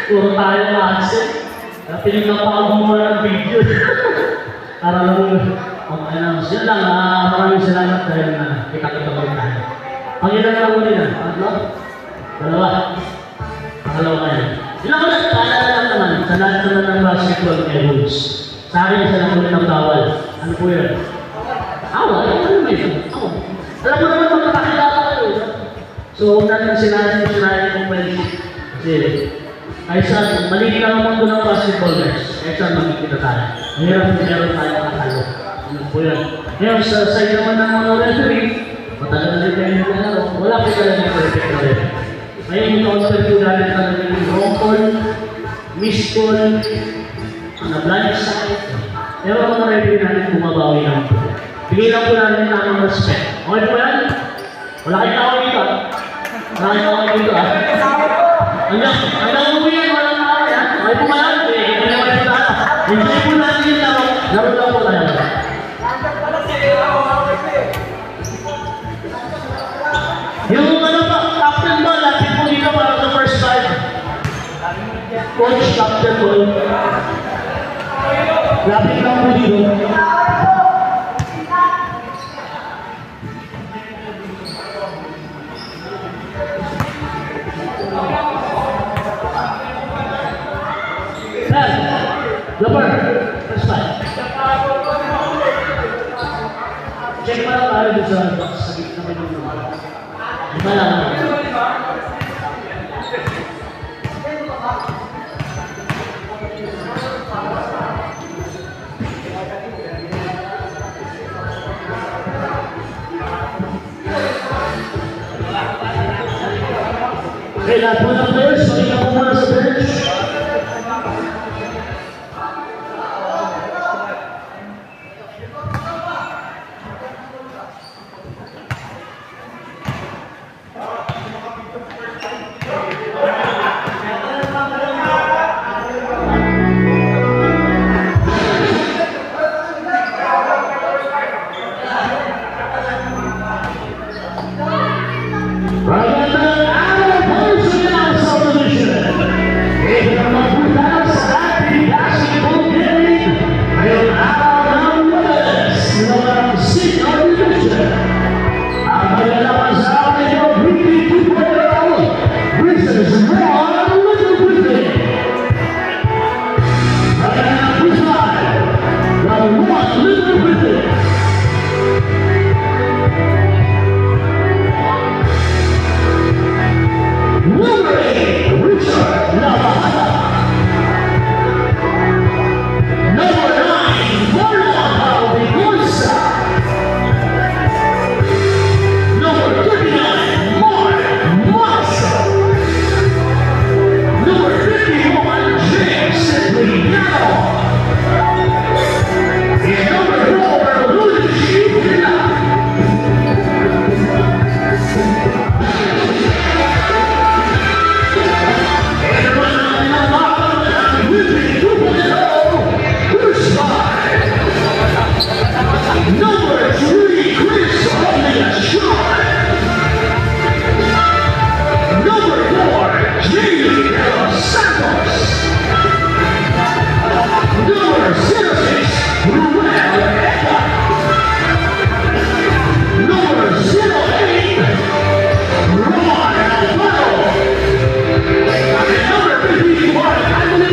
Puro tayo accent. Pinagkapaan mo muna ng video. Para lang okay lang. Yun lang, maraming salamat dahil kita-kita ko rin tayo. Ang ilan lang mo rin Tatlo? Dalawa. Pangalawa kayo. Ilang ulit, paalala lang naman. Sa lahat naman ng basketball may rules. Sa akin, isa lang ulit ang bawal. Ano po yun? Awal? Ano ba yun? Awal. Alam mo naman magkakilala kayo. So, huwag natin sinahin kung friendship. Kasi, ay saan, maliit lang ang mundo ng basketball guys. Ay saan makikita tayo. Mahirap kung meron tayo kakalo. Ano po yan? Ngayon, sa side naman ng mga referee, matagal na din tayo naglalaro. Wala po talaga ng perfect na referee. Ngayon, yung counter po natin talaga yung wrong call, miss call, na blind side. Pero ang mga referee natin bumabawi lang po. Bigay lang po natin ng respect. Okay po yan? Wala kayong tao dito Wala kayong tao dito Hanggang mo yan, walang tao yan. Okay po ba yan? Hindi naman yung tao. Enjoy po natin yung laro. Laro lang po tayo. Yung ano pa, captain ball, lapit po dito para sa first time. Coach, captain ball. Lapit lang po dito. Lapar, first time. Check mo lang tayo sa gitna naman yung naman. Lima lang. Okay, lahat po ng players, makinig po muna sa bench. Bella,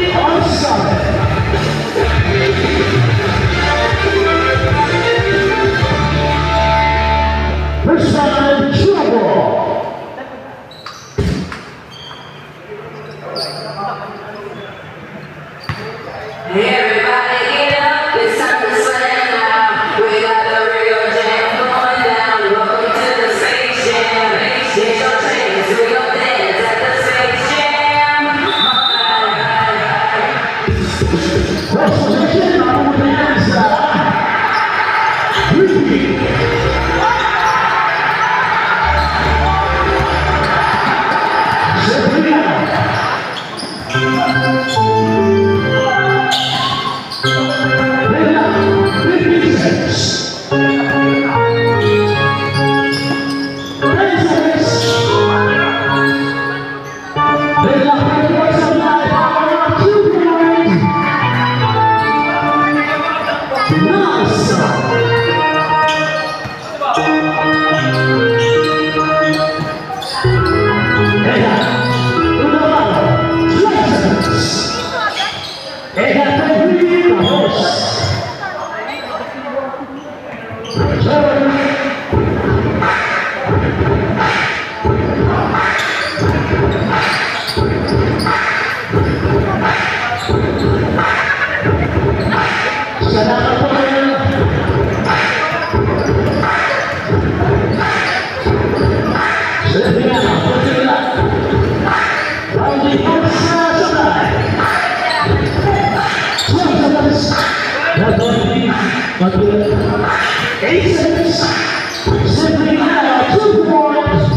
Salamat po kayo. Siyempre nga, pwede na. Rounding out sa sabay. That's all you need. But 8 seconds. Simply now, 2 points.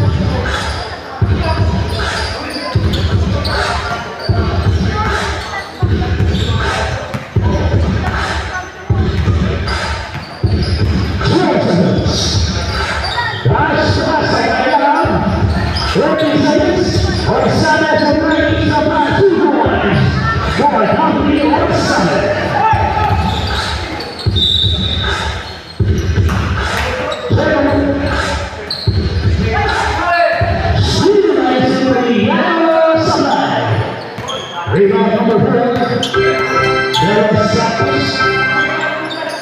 Rebound number 4. There are Santos.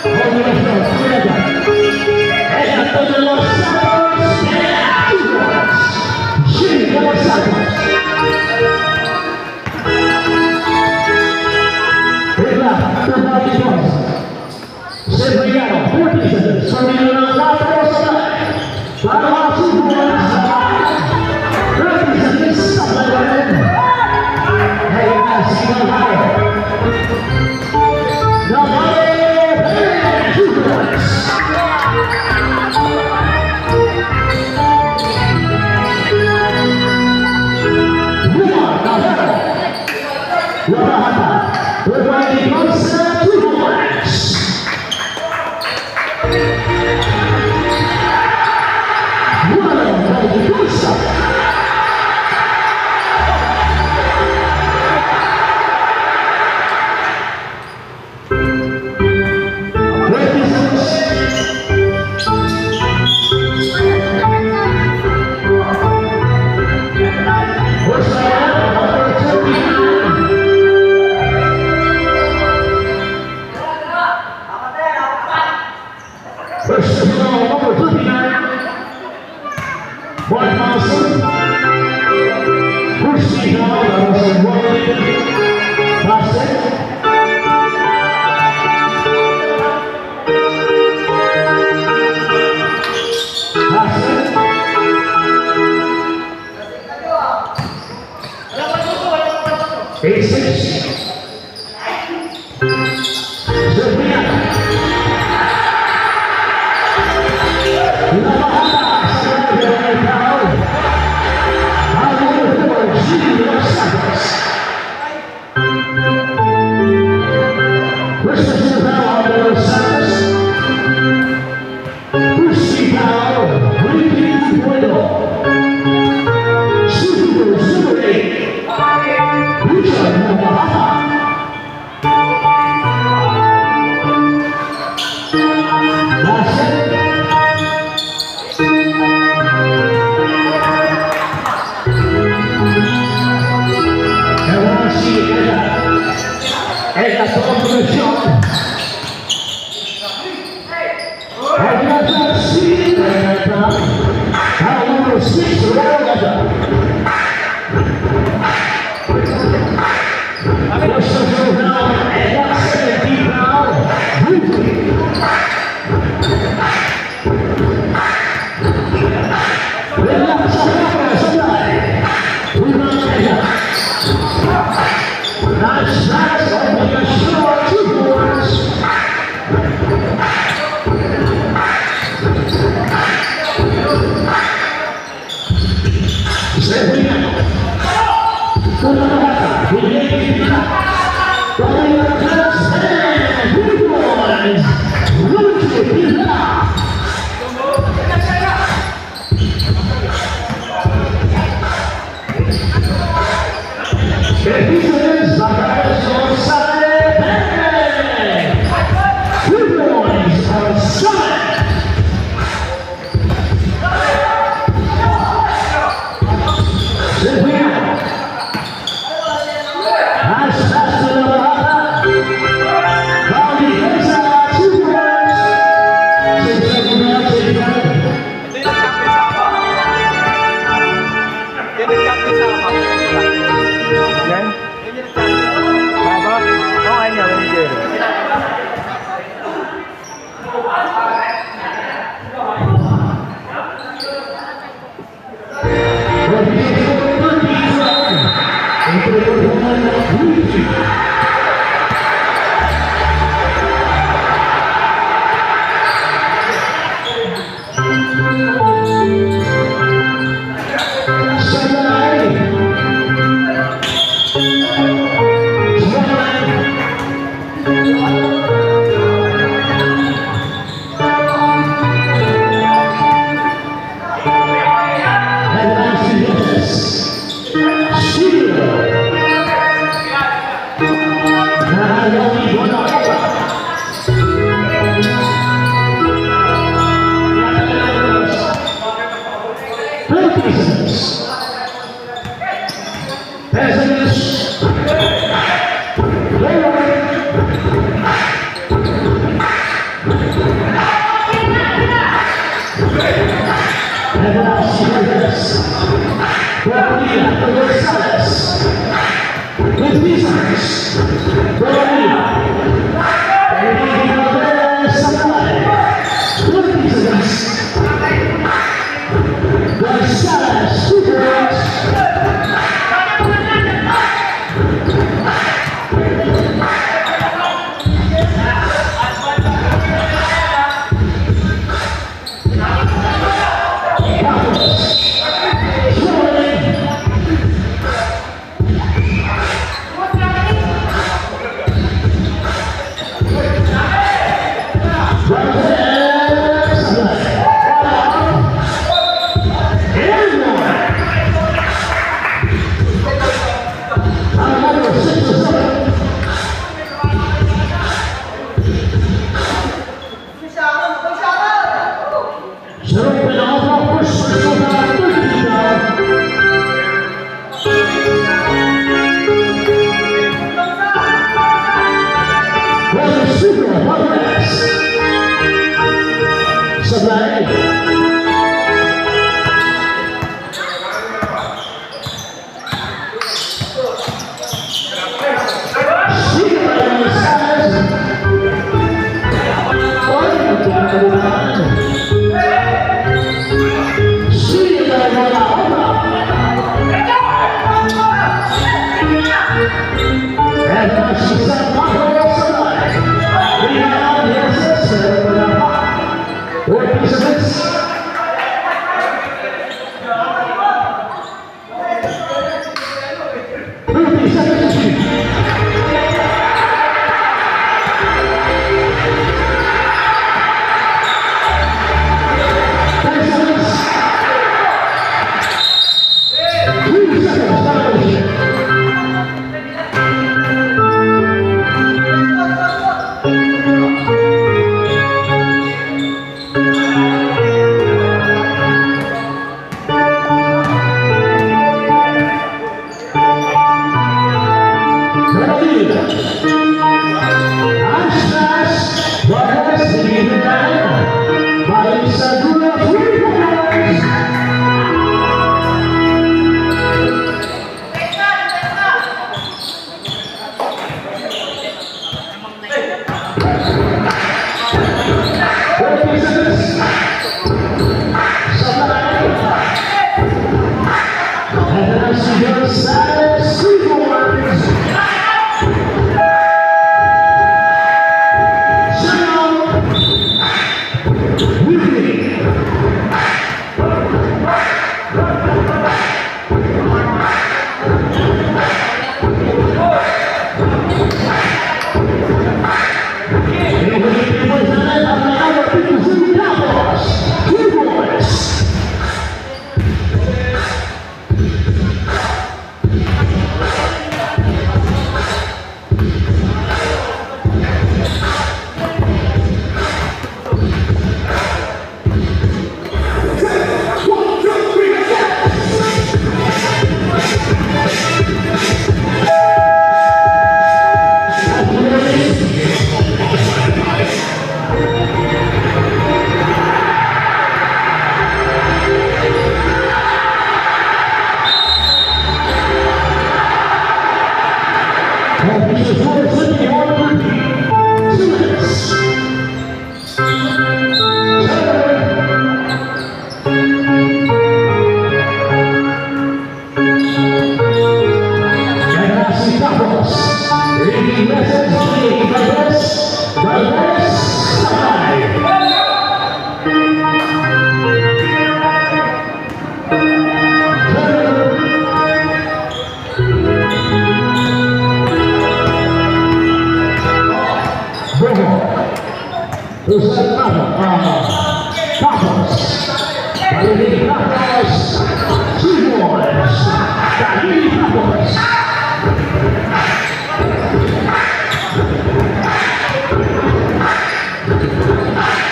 Holding it from Florida. And after the Los Santos. And 2 points. Jimmy Los Santos. Rebound number 2. Severiano, 14 seconds. Turning around 4 side. Para 2 points. 30 seconds. Supplementary. Single high. Nobody 2 points. Wahata. Everybody comes 2 points. First of all, number 39, Mark Monson. First team now, that was a one-lead basket. Basket. 8-6. Yan? Seconds. Bolivia.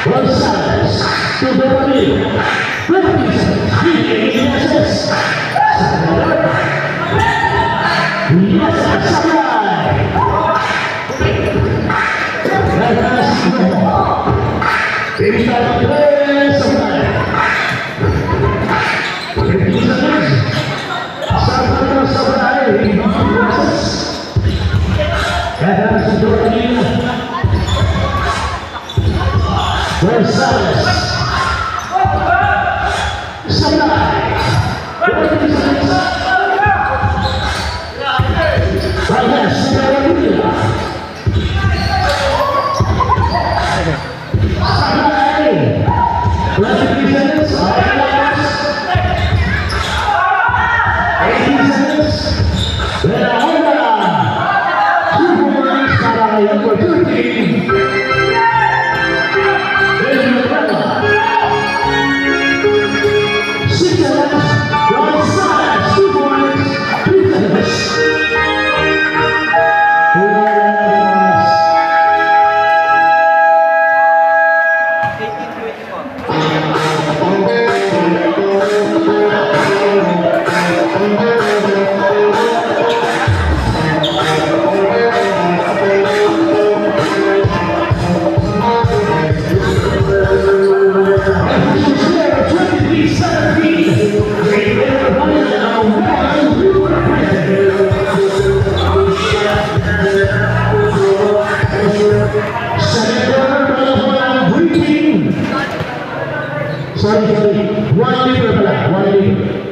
Gonzalez, Evans Dorothy Rosales Sanai Reyes Sanai Sorry, one leader pala, one leader.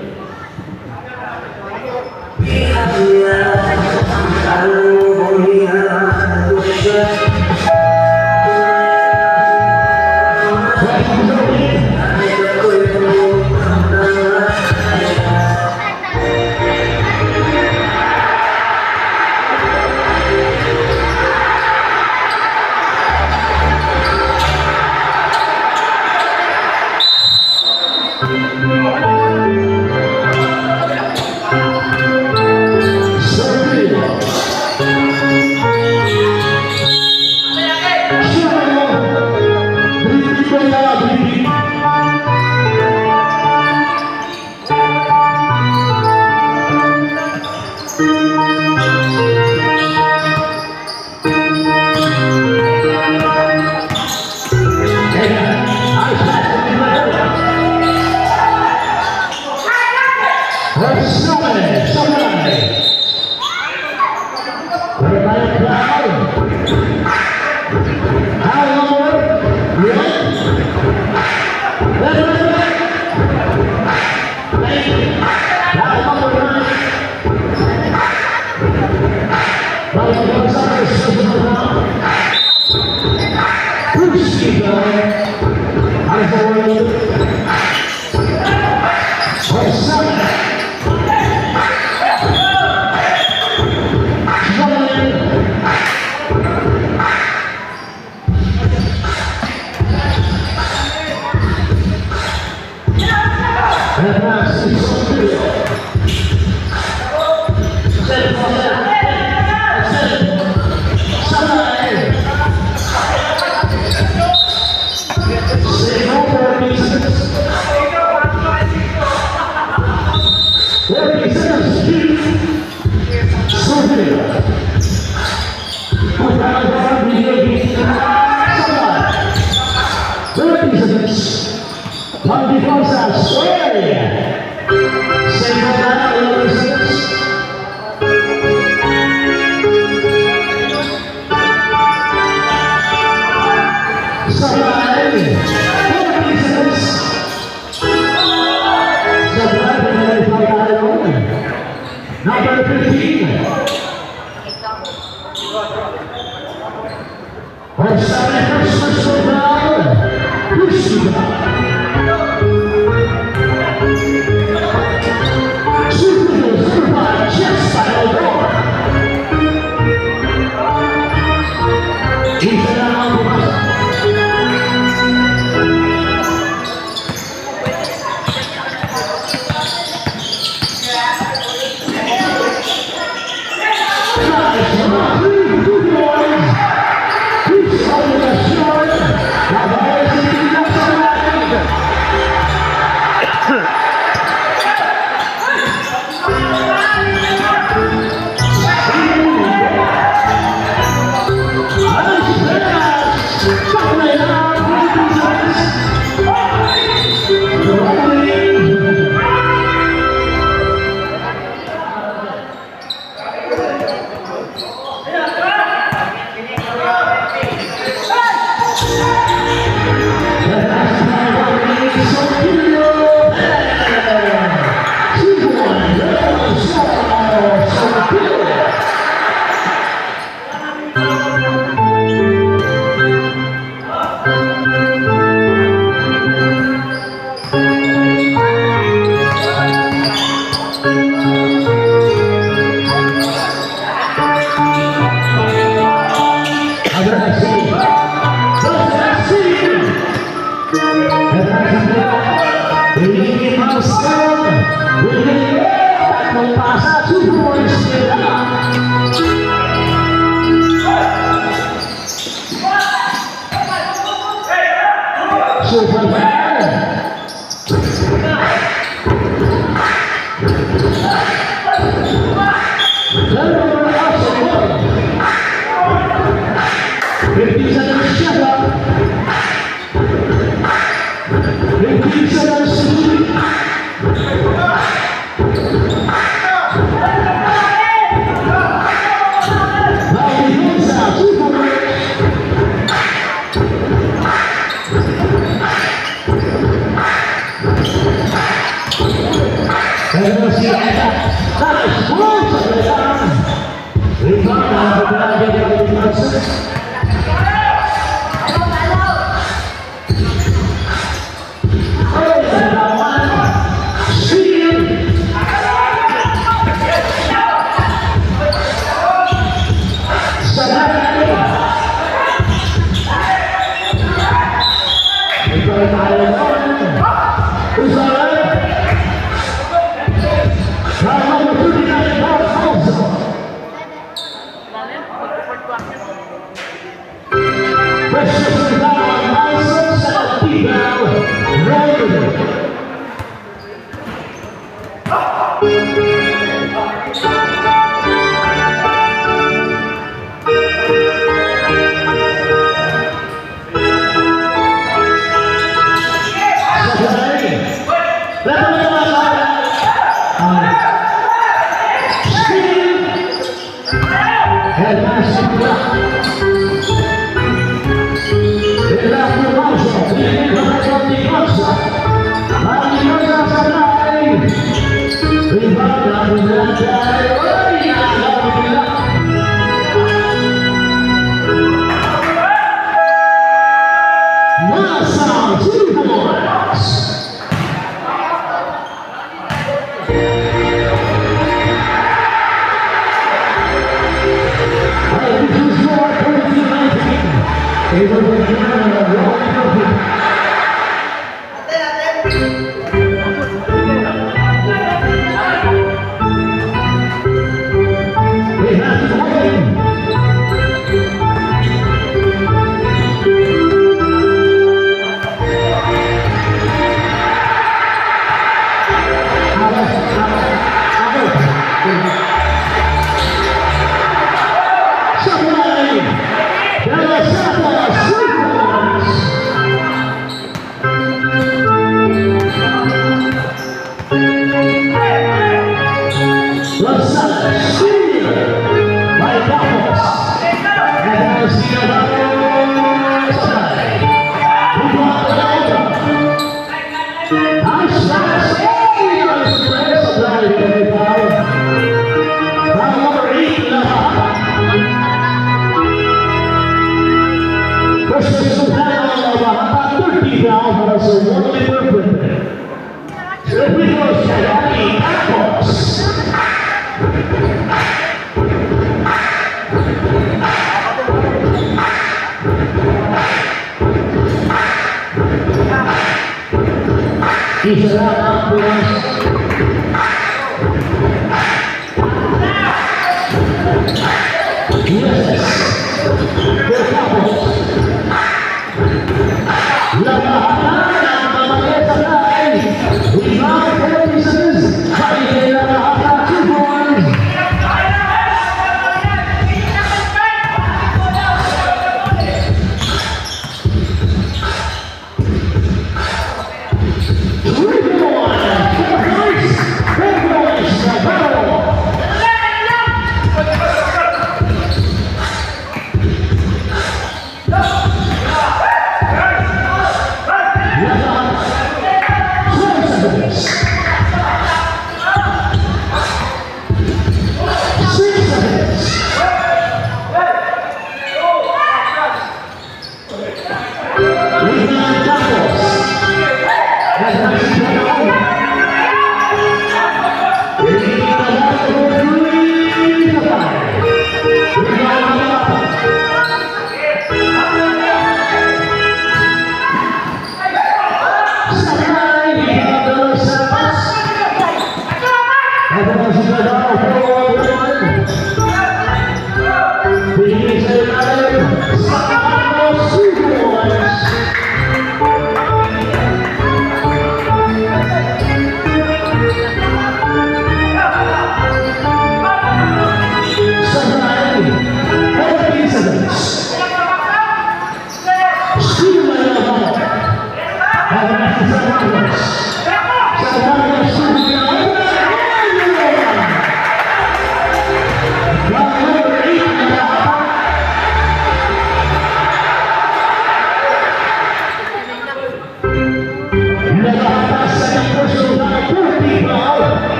Number 15.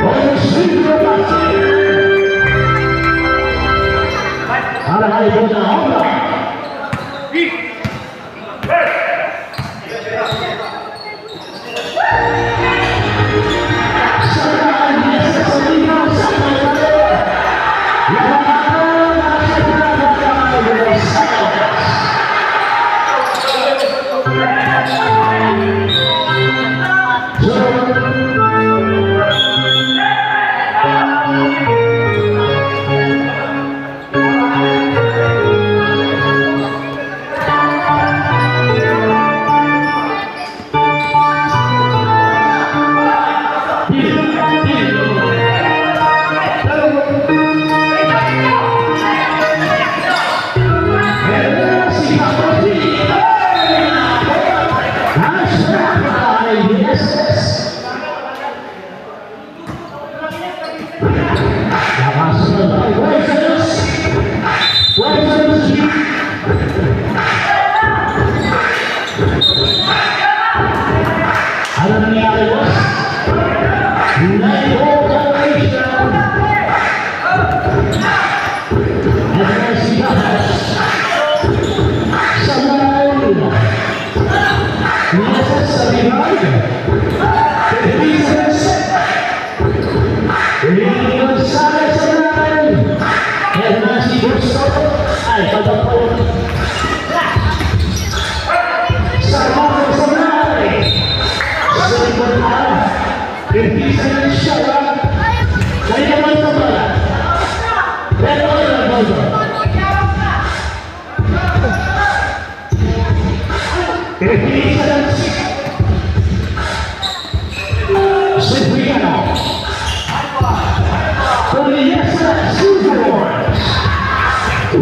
Oh, Alam niya ako, United Operation Adversitas sa Manila nasa sa Limaga Pilipinas Pilipinas sa Nacional kaya si Gusto ay pagpapalong sa mga sanay Empisa ng syarap kaya naman sa mga pero ang bago Empisa ng Cipriano for the Yesa Super Wars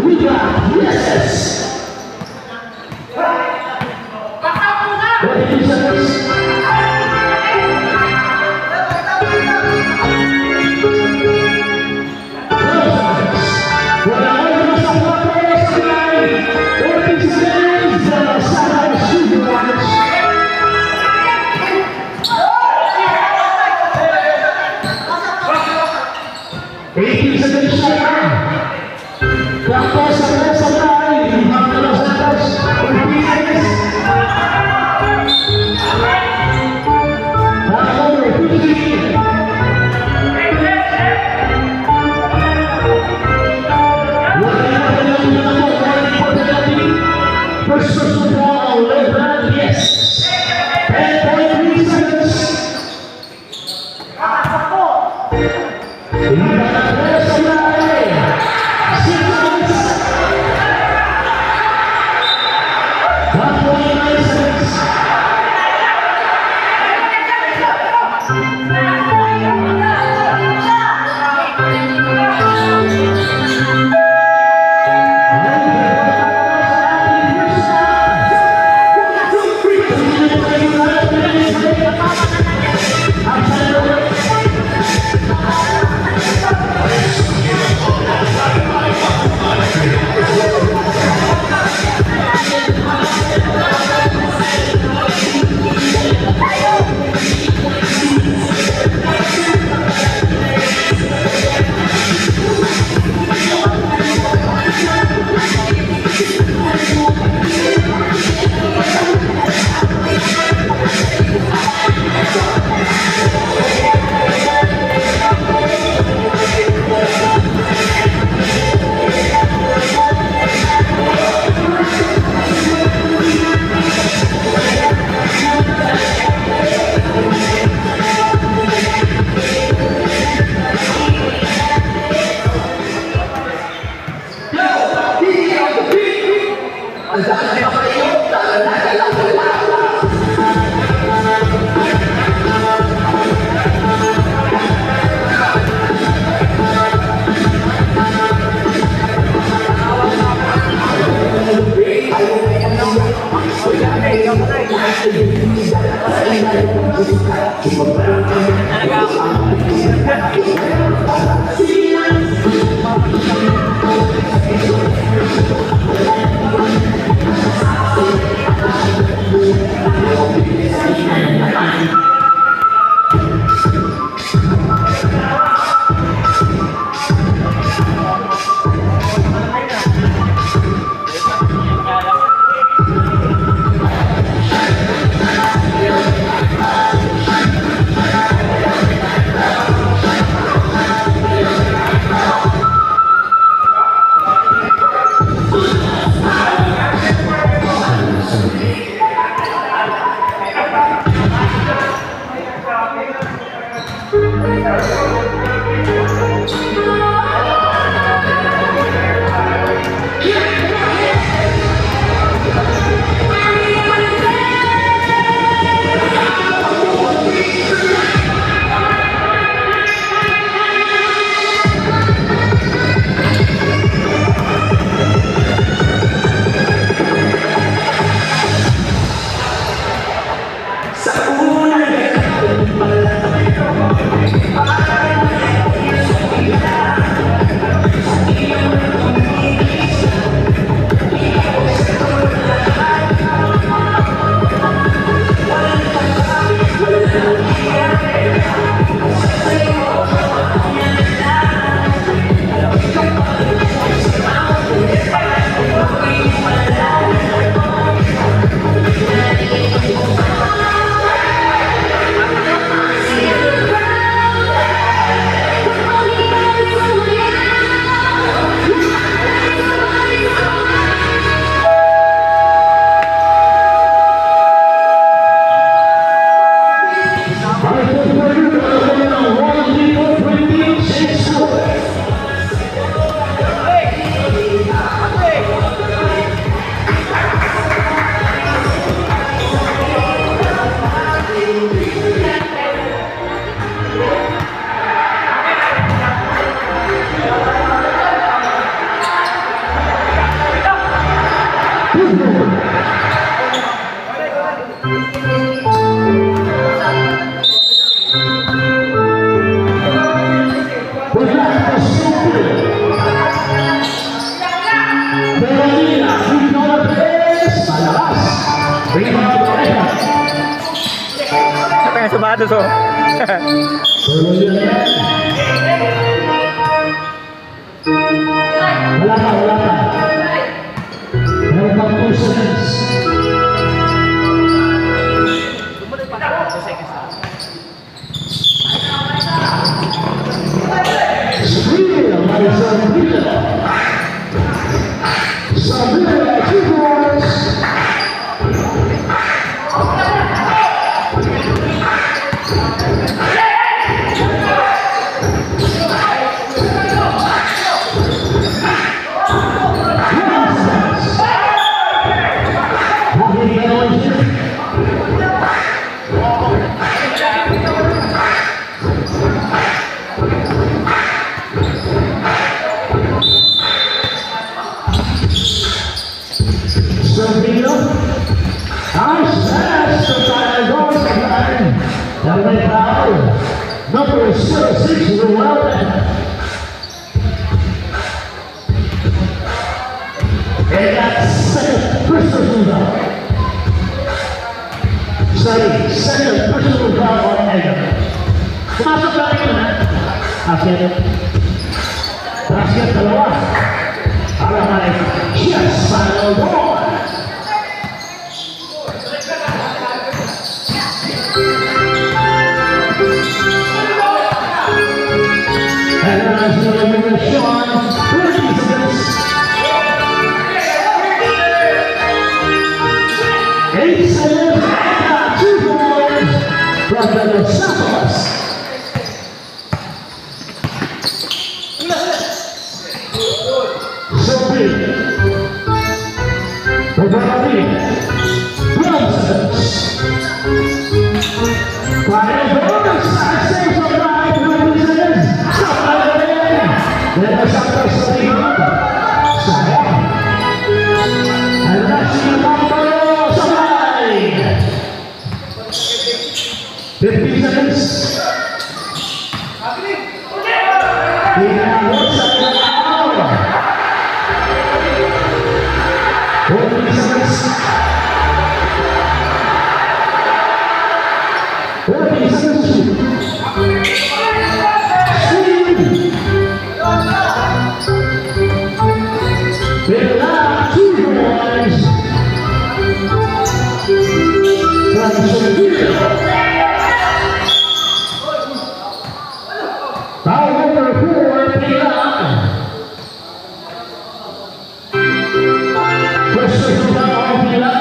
we got Yeses what is this? sapatos oh. Tuloy na yan. Wala pa, wala pa. Meron pang 2 seconds. Sabrina, by Sabrina. Sabrina, 2 points. Sabrina, nice pass to Tyler Gordon. That went foul. Number 6, Llewellyn. And that's second personal foul. Second personal foul on Egan. Pumasok lang yun, ha? Basket dalawa. Para kay Yes, Tyler Gordon. And as the number Sean, 30 seconds. 8 seconds, 2 points from the Santos. Sophie, Bobby, Brunson, Final bonus, I say for 5 seconds. Then the Santos League, sayang. And that's the number side. 50 seconds. Pinawag sa hour. 40 seconds. 40 seconds. Foul number 4, Pila. Personal foul on Pila.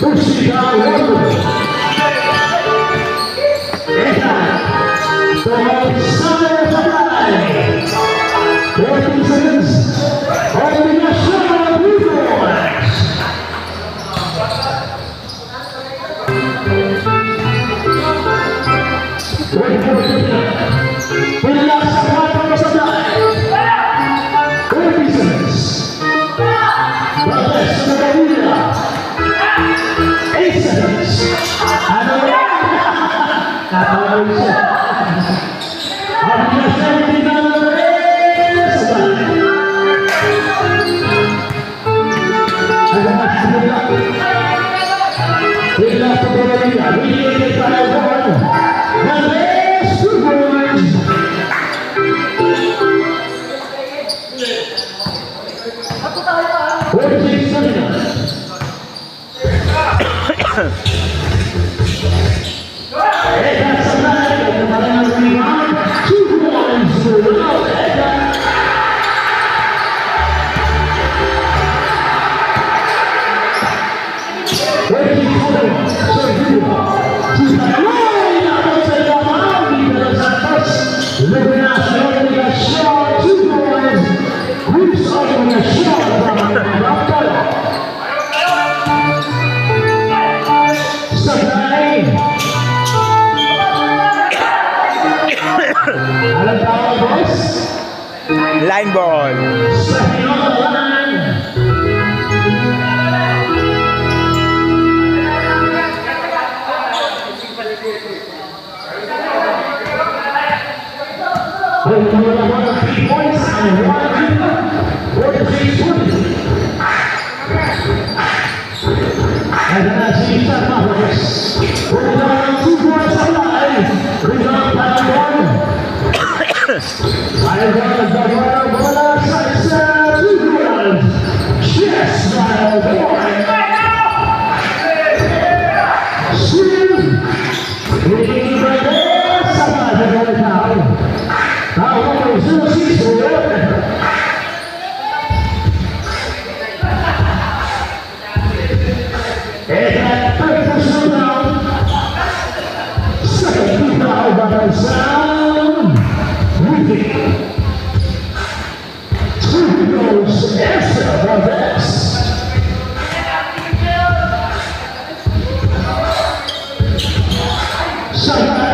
Pushing down Walker. Summer Supply. 14 seconds. Only a shot of Blue Boys. Pinilak sa 4 Supply. 30 seconds. Protest sa Nagawila. 8 seconds. Ano yan? Katawin siya. Ang pinasya na Line ball. And then I see that Nah,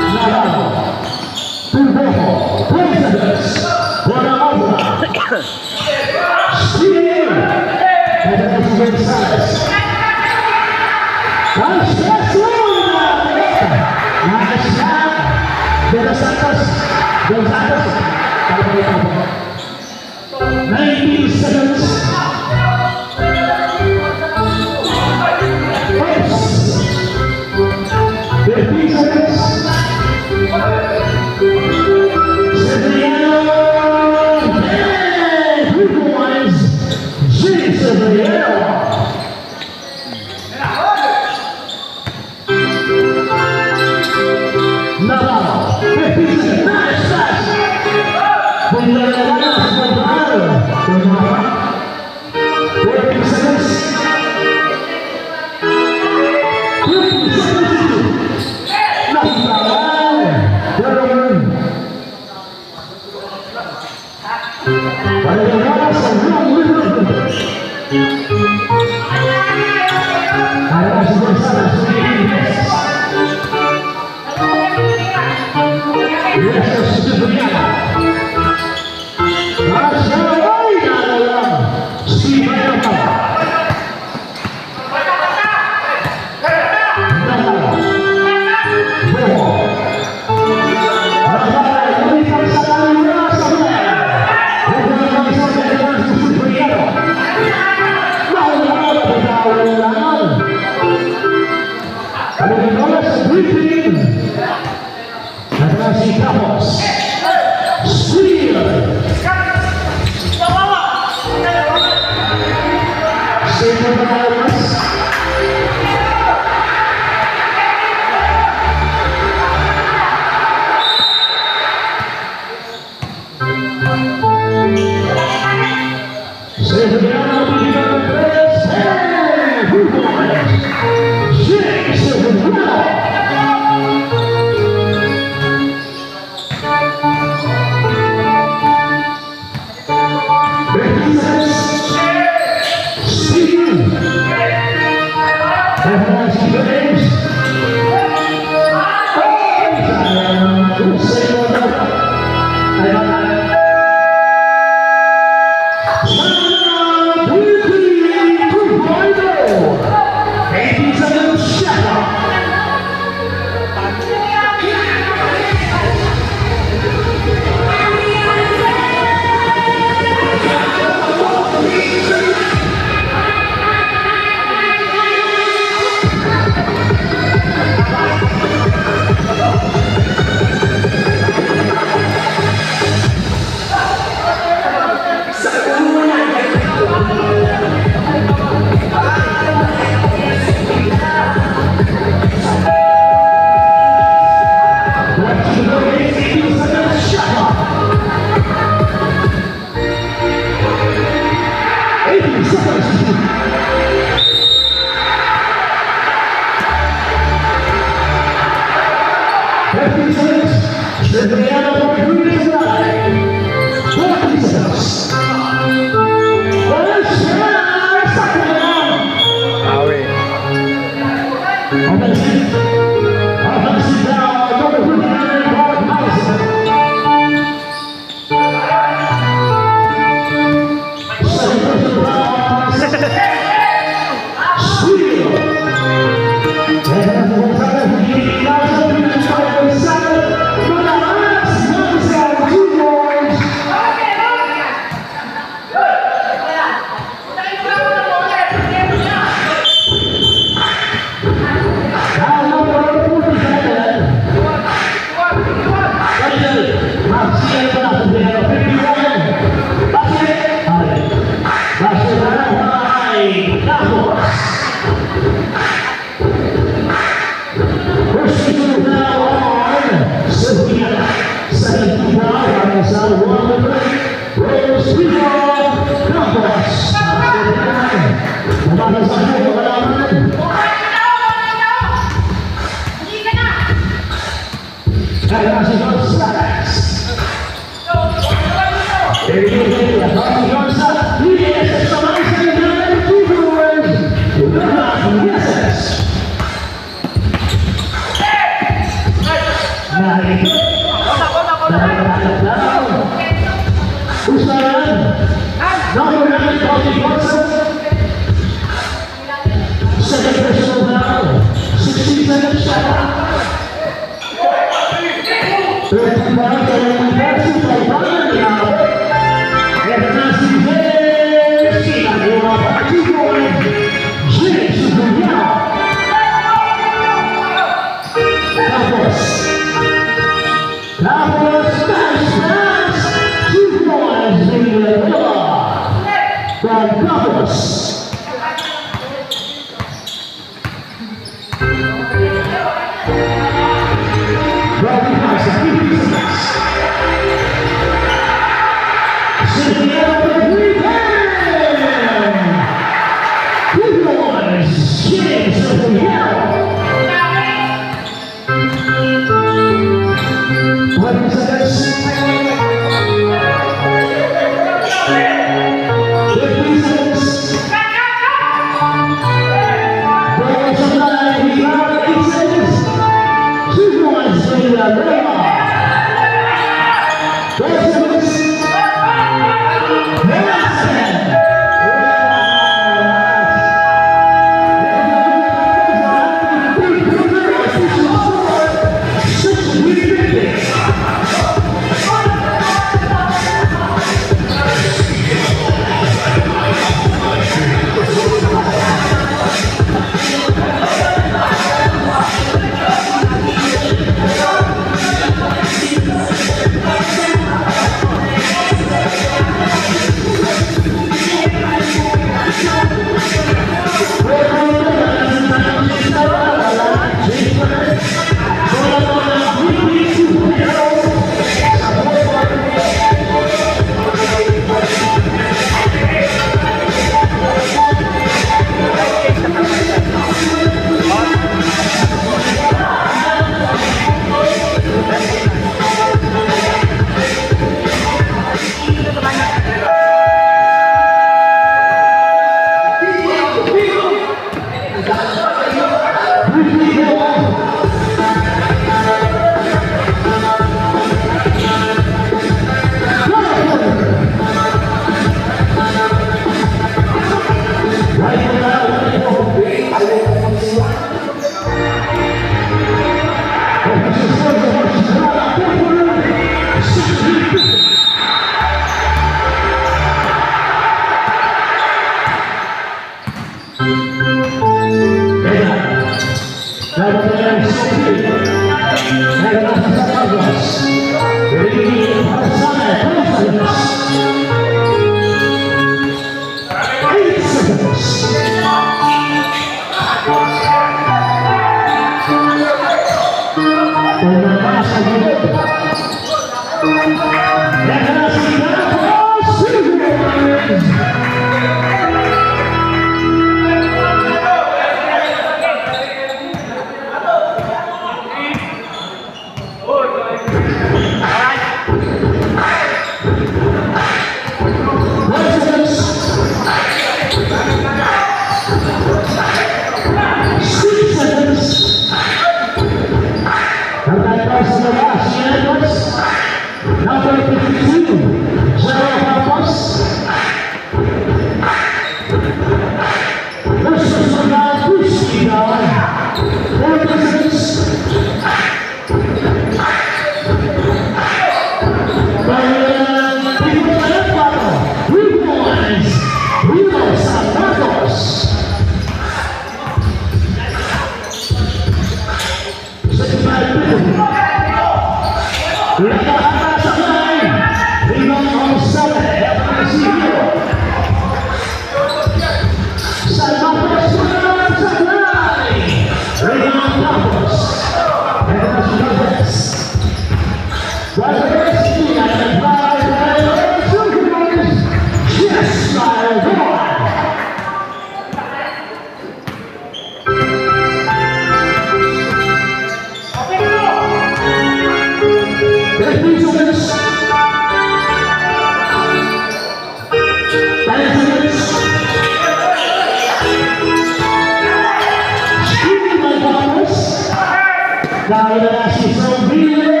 Ada si Sobrile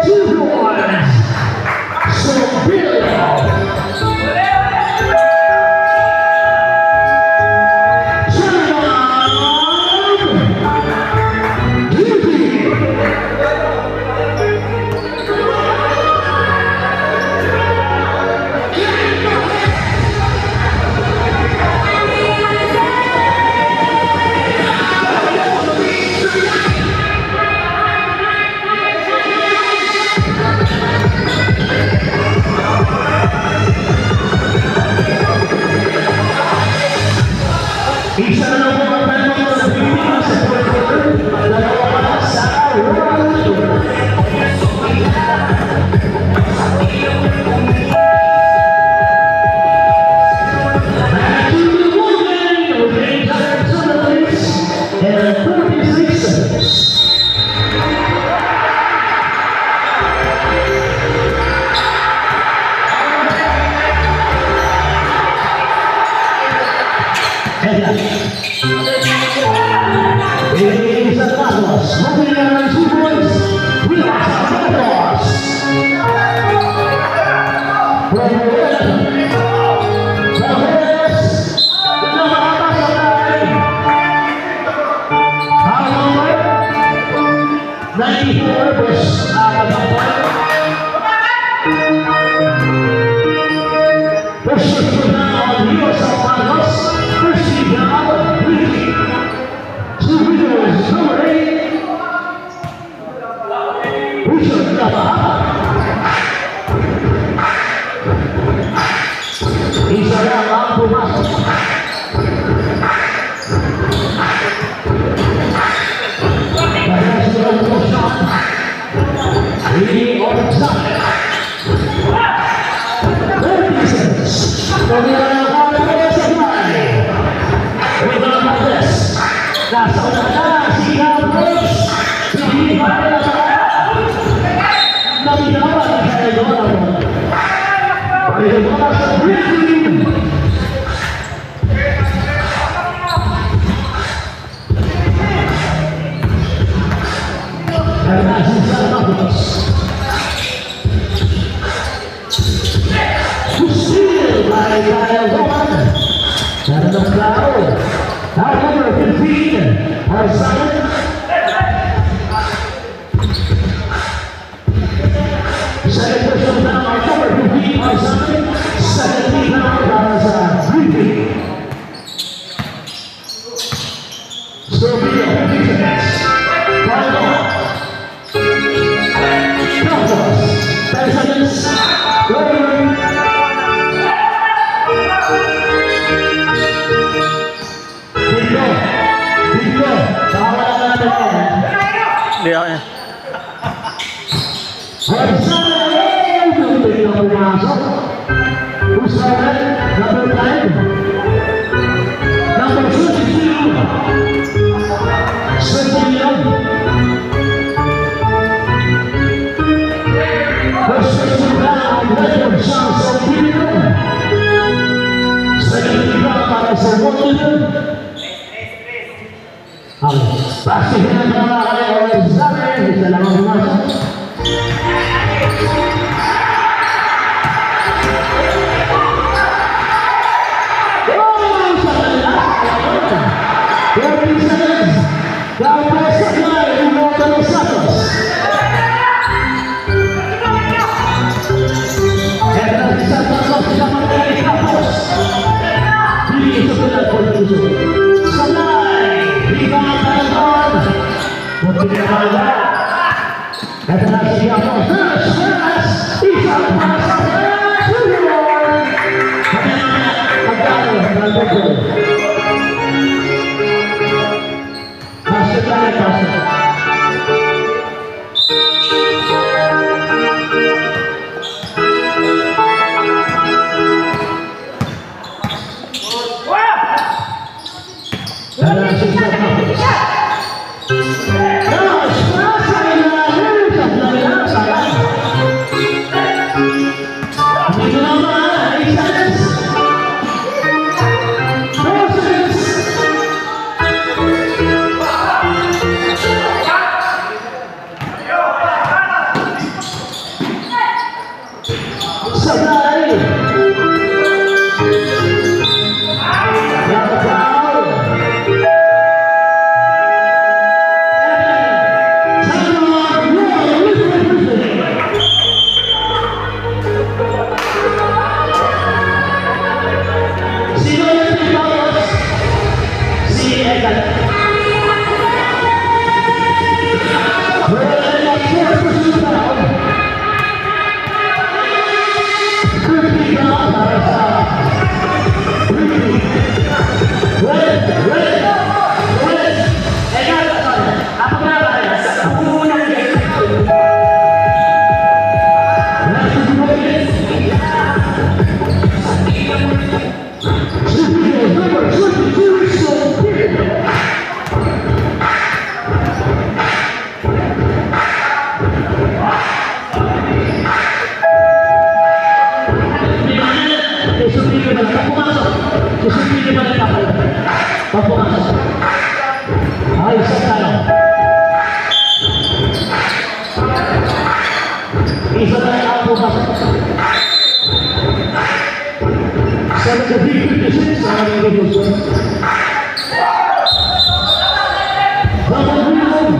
Cirebon. Sobrile. Isa na lang po ang tanong sa Pilipinas sa Puerto Rico. Dalawa pa sa round 2. And 46 seconds. It is a Carlos, moving around 2 points. We are Carlos. Gusto hindi ba nagpapalala? Papumasok. Ayos na tayo. Isa na ang pumasok. Sa nagkabigil kasi sa aming revolusyon. Babagulong.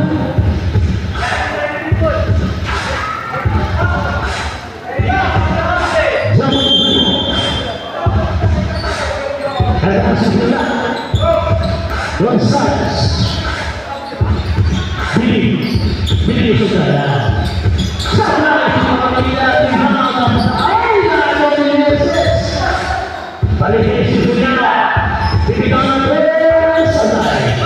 Kaya simula Gonzales Bili saudara Sana itu tidak dihantam Ay, lalo ni Yesus Balik Yesus dunia Dibilang santai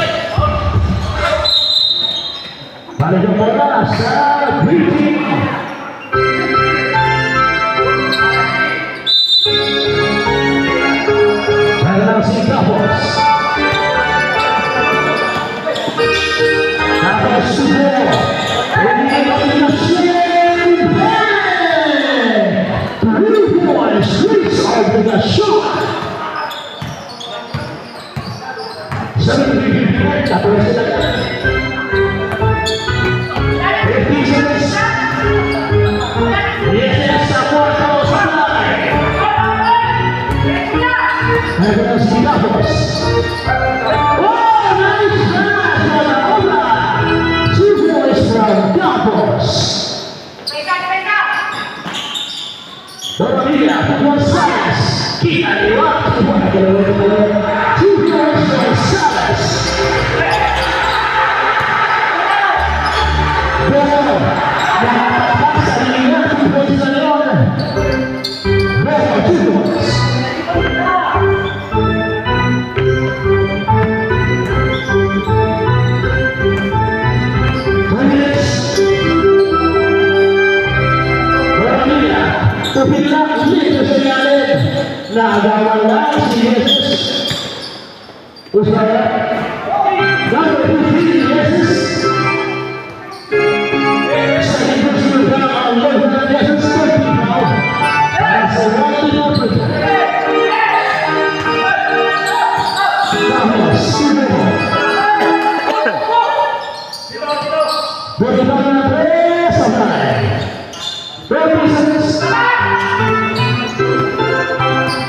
Balik ke bola Sa greeting Tapos sudah ini kombinasi Ribuan streets of the show Sampai dibilang tapos silakan Yes, semua kau sampai Ada Sinapos. Oh, nice pass for the Ola. 2 points from Campos. Dormida, Gonzales. Kita lewat. 2 points from Salas. Gol. Nakapasa dengan 2 points sa Leon. Gol, 2 points. Terbilang ini kesenangan Nagawan lang si Yesus Usaya Lalu putih Yesus Sa ibang surga Allah dan Yesus terbilang Dan selalu berkata Bahwa semua Bagaimana sampai Represents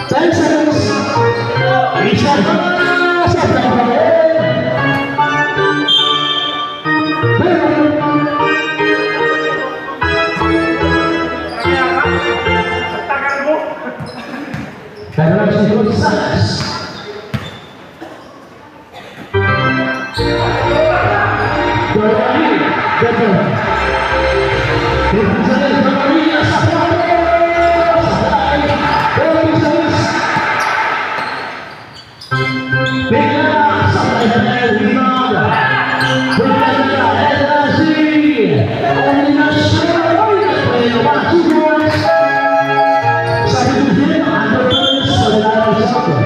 10 seconds. Richard sampai Dalam sikut Salas. Dorani betul. Represents Maria Sapane. Bila sampai dengan rebound, berkata Elasi, kombinasi lewat 2 points. Satu game under saudara satu.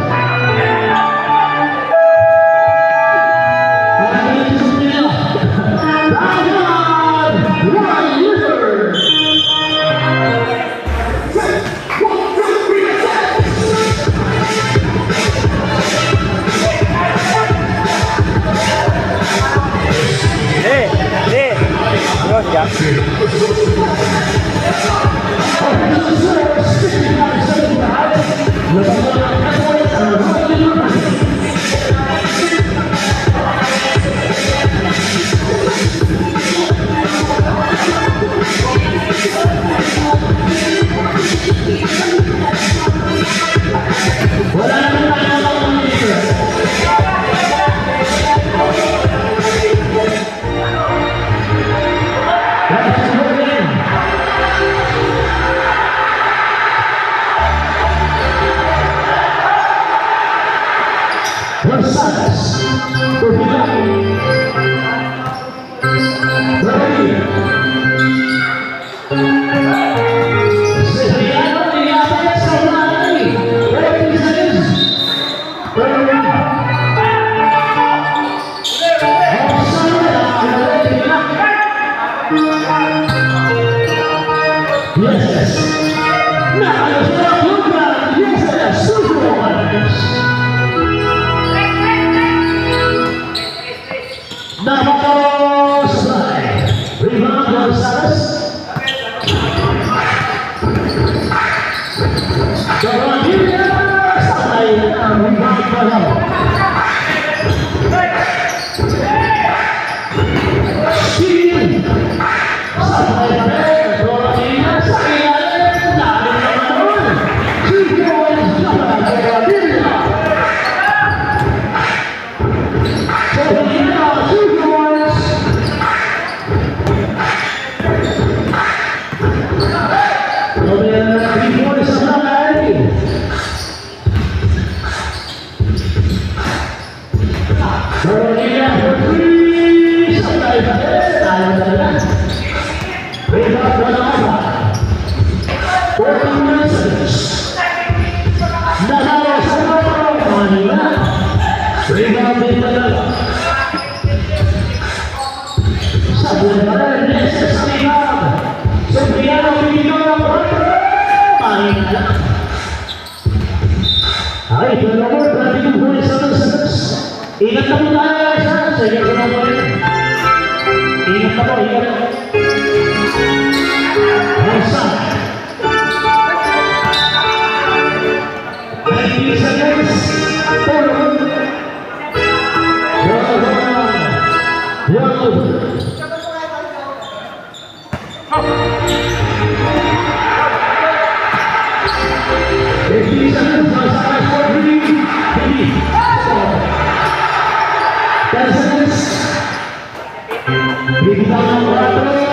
Ini sebenarnya Ryan River. Terus ya. Gonzales berbilang berani Sehingga di atas sama lagi represents berani Yes, nah, ada suara bukan, yes, ada suara. Ingat na po tayo sa ingat na po rin. Ingat na po, ingat. Rosa. 19 seconds. Biglang ng 4.